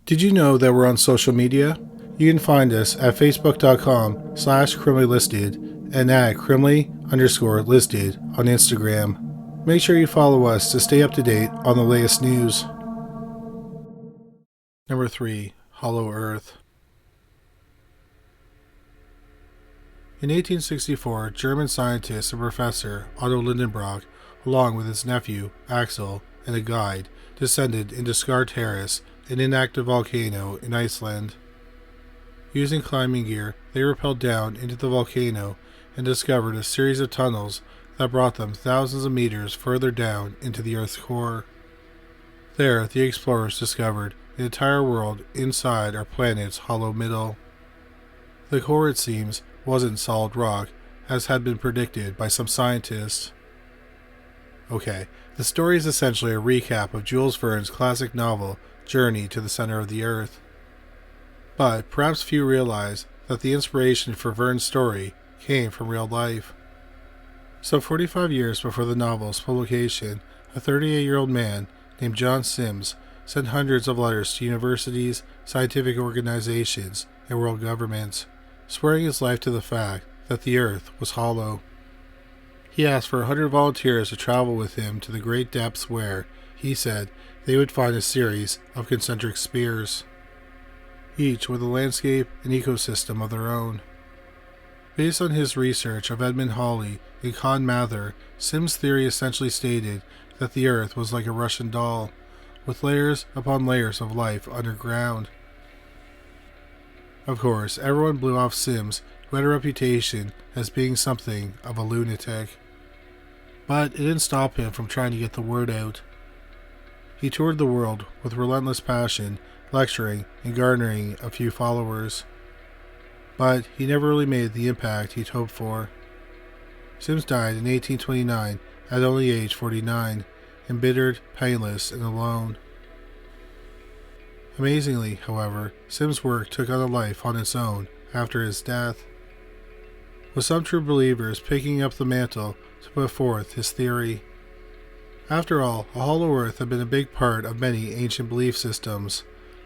Did you know that we're on social media? You can find us at facebook.com/criminally listed and at criminally_listed on Instagram. Make sure you follow us to stay up to date on the latest news. Number 3. Hollow Earth. In 1864, German scientist and professor Otto Lindenbrock, along with his nephew, Axel, and a guide, descended into Scar Terrace, an inactive volcano in Iceland. Using climbing gear, they rappelled down into the volcano and discovered a series of tunnels that brought them thousands of meters further down into the Earth's core. There, the explorers discovered the entire world inside our planet's hollow middle. The core, it seems, wasn't solid rock, as had been predicted by some scientists. Okay, the story is essentially a recap of Jules Verne's classic novel, Journey to the Center of the Earth. But perhaps few realize that the inspiration for Verne's story came from real life. Some 45 years before the novel's publication, a 38-year-old man named John Sims sent hundreds of letters to universities, scientific organizations, and world governments, swearing his life to the fact that the Earth was hollow. He asked for 100 volunteers to travel with him to the great depths where, he said, they would find a series of concentric spheres, each with a landscape and ecosystem of their own. Based on his research of Edmund Halley and Con Mather, Sims' theory essentially stated that the Earth was like a Russian doll, with layers upon layers of life underground. Of course, everyone blew off Sims, who had a reputation as being something of a lunatic. But it didn't stop him from trying to get the word out. He toured the world with relentless passion, lecturing and garnering a few followers. But he never really made the impact he'd hoped for. Sims died in 1829 at only age 49, embittered, painless, and alone. Amazingly, however, Sims' work took on a life on its own after his death, with some true believers picking up the mantle to put forth his theory. After all, a hollow earth had been a big part of many ancient belief systems.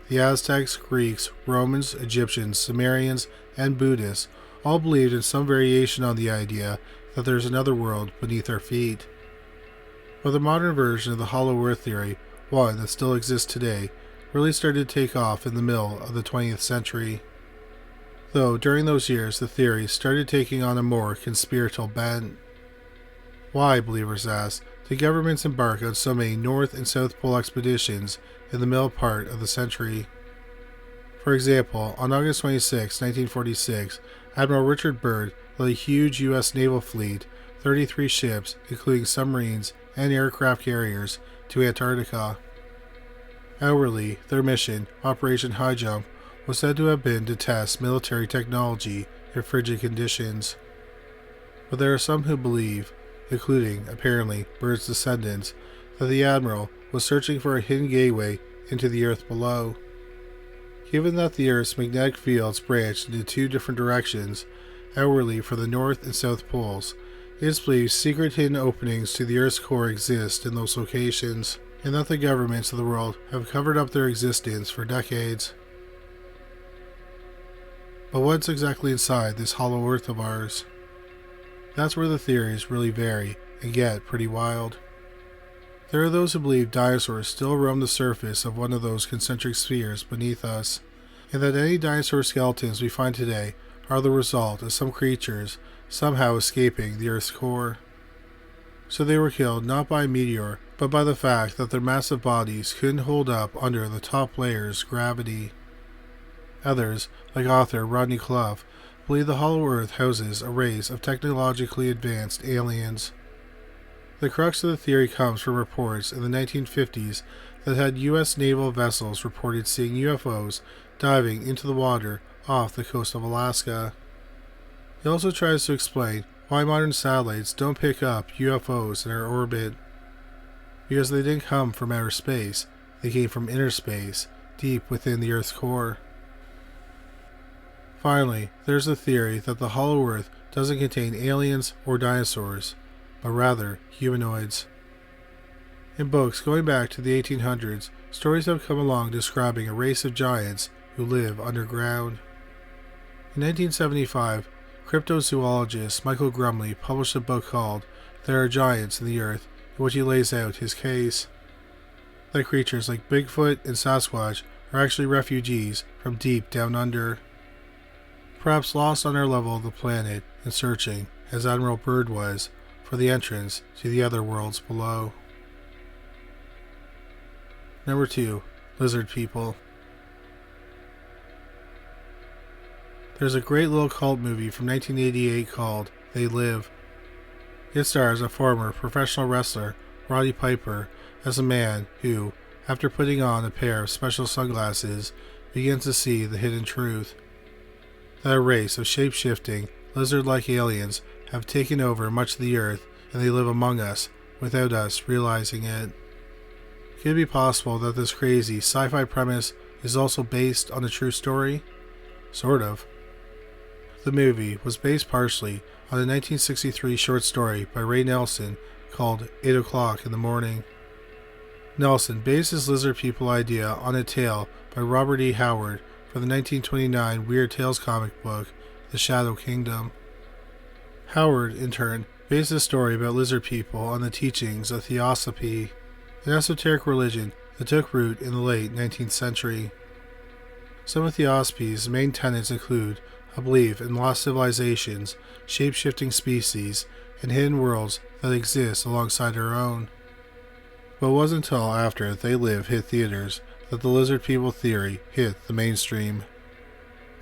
The Aztecs, Greeks, Romans, Egyptians, Sumerians, and Buddhists all believed in some variation on the idea that there's another world beneath our feet. But the modern version of the hollow earth theory, one that still exists today, really started to take off in the middle of the 20th century. Though during those years the theory started taking on a more conspiratorial bent. Why, believers asked, did governments embark on so many North and South Pole expeditions in the middle part of the century? For example, on August 26, 1946, Admiral Richard Byrd led a huge U.S. naval fleet, 33 ships, including submarines and aircraft carriers, to Antarctica. Outwardly, their mission, Operation High Jump, was said to have been to test military technology in frigid conditions. But there are some who believe, including, apparently, Byrd's descendants, that the Admiral was searching for a hidden gateway into the Earth below. Given that the Earth's magnetic fields branched into two different directions, outwardly for the North and South Poles, it is believed secret hidden openings to the Earth's core exist in those locations, and that the governments of the world have covered up their existence for decades. But what's exactly inside this hollow Earth of ours? That's where the theories really vary and get pretty wild. There are those who believe dinosaurs still roam the surface of one of those concentric spheres beneath us, and that any dinosaur skeletons we find today are the result of some creatures somehow escaping the Earth's core. So they were killed not by a meteor, but by the fact that their massive bodies couldn't hold up under the top layer's gravity. Others, like author Rodney Clough, believe the hollow Earth houses a race of technologically advanced aliens. The crux of the theory comes from reports in the 1950s that had U.S. naval vessels reported seeing UFOs diving into the water off the coast of Alaska. He also tries to explain why modern satellites don't pick up UFOs in our orbit. Because they didn't come from outer space, they came from inner space, deep within the Earth's core. Finally, there's the theory that the hollow Earth doesn't contain aliens or dinosaurs, but rather humanoids. In books going back to the 1800s, stories have come along describing a race of giants who live underground. In 1975, cryptozoologist Michael Grumley published a book called There Are Giants in the Earth, in which he lays out his case that creatures like Bigfoot and Sasquatch are actually refugees from deep down under, perhaps lost on our level of the planet and searching, as Admiral Byrd was, for the entrance to the other worlds below. Number 2. Lizard People. There's a great little cult movie from 1988 called They Live. It stars a former professional wrestler, Roddy Piper, as a man who, after putting on a pair of special sunglasses, begins to see the hidden truth that a race of shape-shifting, lizard-like aliens have taken over much of the earth and they live among us without us realizing it. Could it be possible that this crazy sci-fi premise is also based on a true story? Sort of. The movie was based partially on a 1963 short story by Ray Nelson called 8 O'Clock in the Morning. Nelson based his lizard people idea on a tale by Robert E. Howard for the 1929 Weird Tales comic book, The Shadow Kingdom. Howard, in turn, based his story about lizard people on the teachings of Theosophy, an esoteric religion that took root in the late 19th century. Some of Theosophy's main tenets include a belief in lost civilizations, shape-shifting species, and hidden worlds that exist alongside our own. But it wasn't until after They Live hit theaters that the lizard people theory hit the mainstream.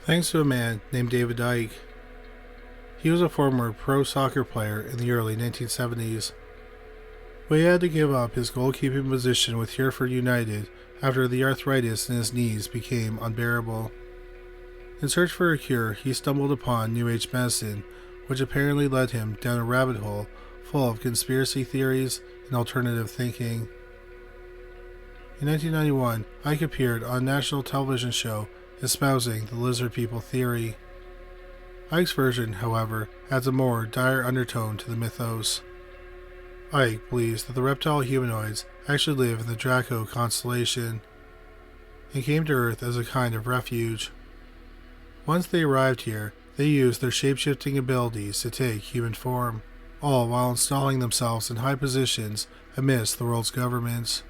Thanks to a man named David Icke. He was a former pro soccer player in the early 1970s. But he had to give up his goalkeeping position with Hereford United after the arthritis in his knees became unbearable. In search for a cure, he stumbled upon New Age medicine, which apparently led him down a rabbit hole full of conspiracy theories and alternative thinking. In 1991, Icke appeared on a national television show espousing the lizard people theory. Icke's version, however, adds a more dire undertone to the mythos. Icke believes that the reptile humanoids actually live in the Draco constellation and came to Earth as a kind of refuge. Once they arrived here, they used their shape-shifting abilities to take human form, all while installing themselves in high positions amidst the world's governments.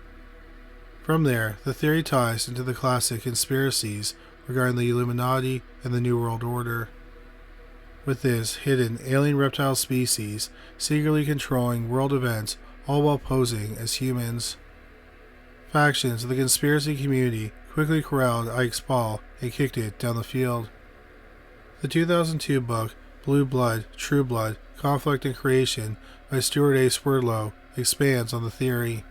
From there, the theory ties into the classic conspiracies regarding the Illuminati and the New World Order, with this hidden alien reptile species secretly controlling world events all while posing as humans. Factions of the conspiracy community quickly corralled Icke's ball and kicked it down the field. The 2002 book, Blue Blood, True Blood, Conflict and Creation by Stuart A. Swerdlow expands on the theory.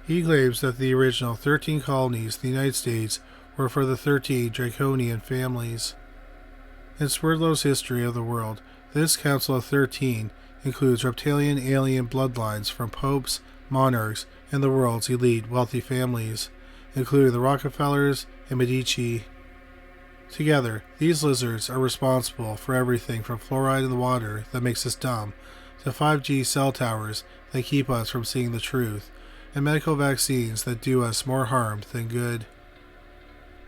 He claims that the original 13 colonies in the United States were for the 13 draconian families. In Swerdlow's History of the World, this Council of 13 includes reptilian alien bloodlines from popes, monarchs, and the world's elite wealthy families, including the Rockefellers and Medici. Together, these lizards are responsible for everything from fluoride in the water that makes us dumb, to 5G cell towers that keep us from seeing the truth, and medical vaccines that do us more harm than good.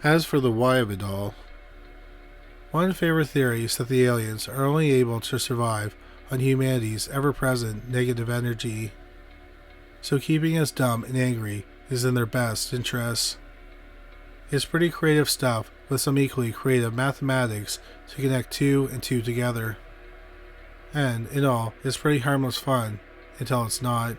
As for the why of it all, one favorite theory is that the aliens are only able to survive on humanity's ever-present negative energy, so keeping us dumb and angry is in their best interests. It's pretty creative stuff with some equally creative mathematics to connect 2 and 2 together. And, in all, it's pretty harmless fun, until it's not.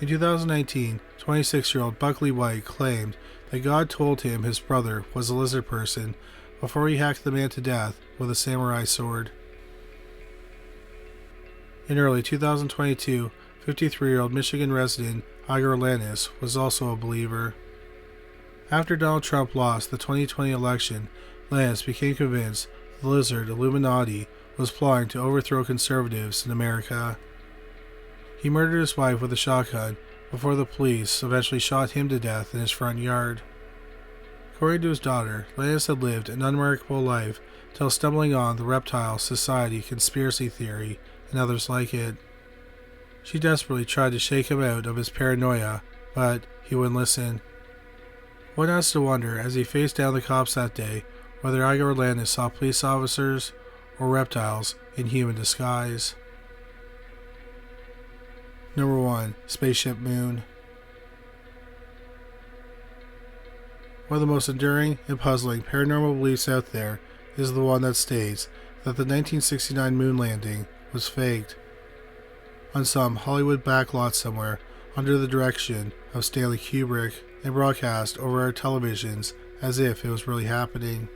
In 2019, 26-year-old Buckley White claimed that God told him his brother was a lizard person before he hacked the man to death with a samurai sword. In early 2022, 53-year-old Michigan resident Igor Lannis was also a believer. After Donald Trump lost the 2020 election, Lannis became convinced the lizard Illuminati was plotting to overthrow conservatives in America. He murdered his wife with a shotgun before the police eventually shot him to death in his front yard. According to his daughter, Lannis had lived an unremarkable life till stumbling on the Reptile Society conspiracy theory and others like it. She desperately tried to shake him out of his paranoia, but he wouldn't listen. One has to wonder, as he faced down the cops that day, whether Igor Landis saw police officers or reptiles in human disguise. Number 1. Spaceship Moon. One of the most enduring and puzzling paranormal beliefs out there is the one that states that the 1969 moon landing was faked on some Hollywood backlot somewhere under the direction of Stanley Kubrick and broadcast over our televisions as if it was really happening.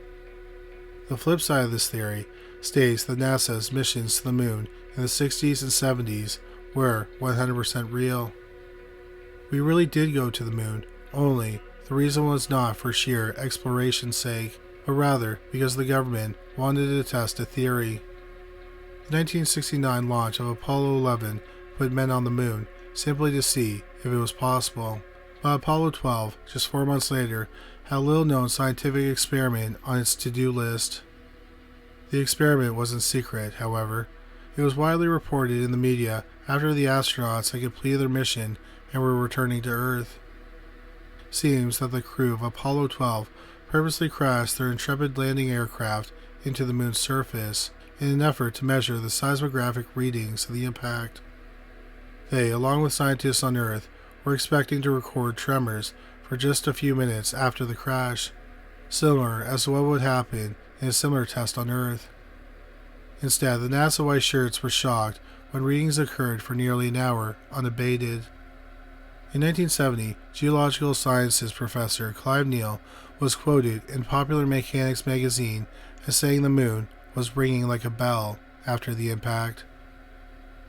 The flip side of this theory states that NASA's missions to the moon in the 60s and 70s were 100% real. We really did go to the moon, only the reason was not for sheer exploration's sake, but rather because the government wanted to test a theory. The 1969 launch of Apollo 11 put men on the moon simply to see if it was possible. But Apollo 12, just 4 months later, had a little-known scientific experiment on its to-do list. The experiment wasn't secret, however. It was widely reported in the media after the astronauts had completed their mission and were returning to Earth. Seems that the crew of Apollo 12 purposely crashed their intrepid landing aircraft into the moon's surface in an effort to measure the seismographic readings of the impact. They, along with scientists on Earth, were expecting to record tremors for just a few minutes after the crash, similar as to what would happen in a similar test on Earth. Instead, the NASA white shirts were shocked when readings occurred for nearly an hour unabated. In 1970, geological sciences professor Clive Neal was quoted in Popular Mechanics magazine as saying the moon was ringing like a bell after the impact.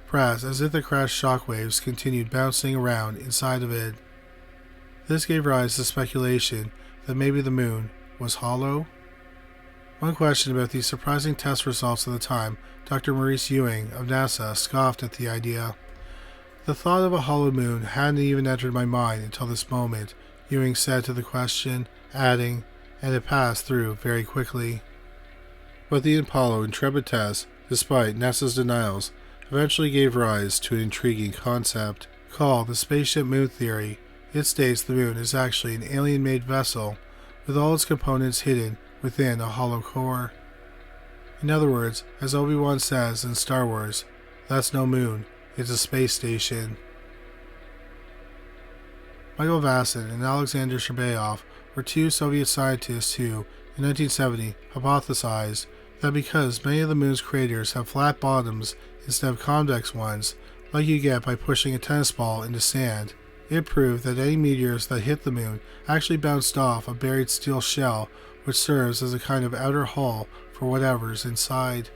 Perhaps as if the crash shockwaves continued bouncing around inside of it. This gave rise to speculation that maybe the moon was hollow. One question about these surprising test results at the time, Dr. Maurice Ewing of NASA scoffed at the idea. The thought of a hollow moon hadn't even entered my mind until this moment, Ewing said to the question, adding, and it passed through very quickly. But the Apollo intrepid test, despite NASA's denials, eventually gave rise to an intriguing concept called the Spaceship Moon theory. It states the moon is actually an alien-made vessel with all its components hidden within a hollow core. In other words, as Obi-Wan says in Star Wars, that's no moon. It's a space station. Michael Vassin and Alexander Shabayov were two Soviet scientists who, in 1970, hypothesized that because many of the moon's craters have flat bottoms instead of convex ones, like you get by pushing a tennis ball into sand, it proved that any meteors that hit the moon actually bounced off a buried steel shell which serves as a kind of outer hull for whatever's inside.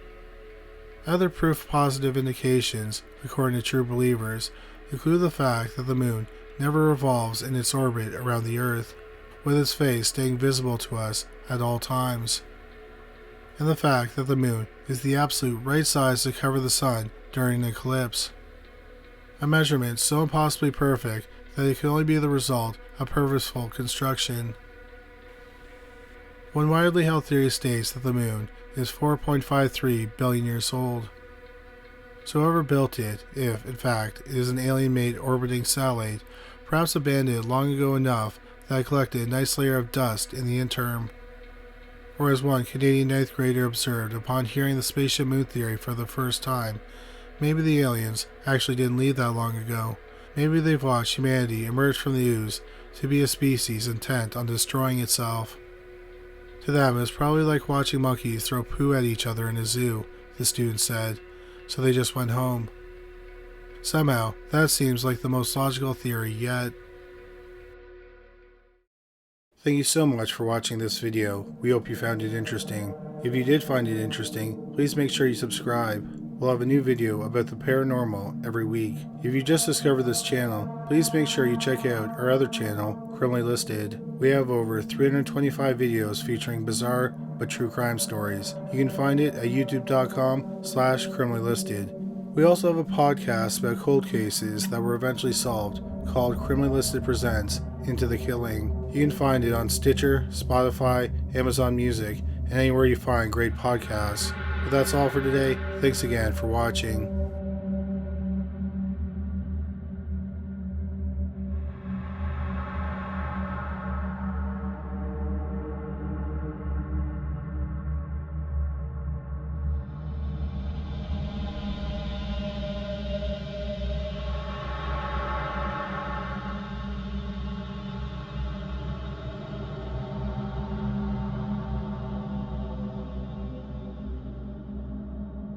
Other proof-positive indications, according to true believers, include the fact that the moon never revolves in its orbit around the Earth, with its face staying visible to us at all times, and the fact that the moon is the absolute right size to cover the sun during an eclipse. A measurement so impossibly perfect that it can only be the result of purposeful construction. One widely held theory states that the moon is 4.53 billion years old. So whoever built it, if, in fact, it is an alien-made orbiting satellite, perhaps abandoned it long ago enough that it collected a nice layer of dust in the interim. Or as one Canadian 9th grader observed upon hearing the Spaceship Moon theory for the first time, maybe the aliens actually didn't leave that long ago. Maybe they've watched humanity emerge from the ooze to be a species intent on destroying itself. To them, it's probably like watching monkeys throw poo at each other in a zoo, the student said, so they just went home. Somehow, that seems like the most logical theory yet. Thank you so much for watching this video. We hope you found it interesting. If you did find it interesting, please make sure you subscribe. We'll have a new video about the paranormal every week. If you just discovered this channel, please make sure you check out our other channel, Criminally Listed. We have over 325 videos featuring bizarre but true crime stories. You can find it at youtube.com/criminallylisted. We also have a podcast about cold cases that were eventually solved called Criminally Listed Presents Into the Killing. You can find it on Stitcher, Spotify, Amazon Music, and anywhere you find great podcasts. But that's all for today. Thanks again for watching.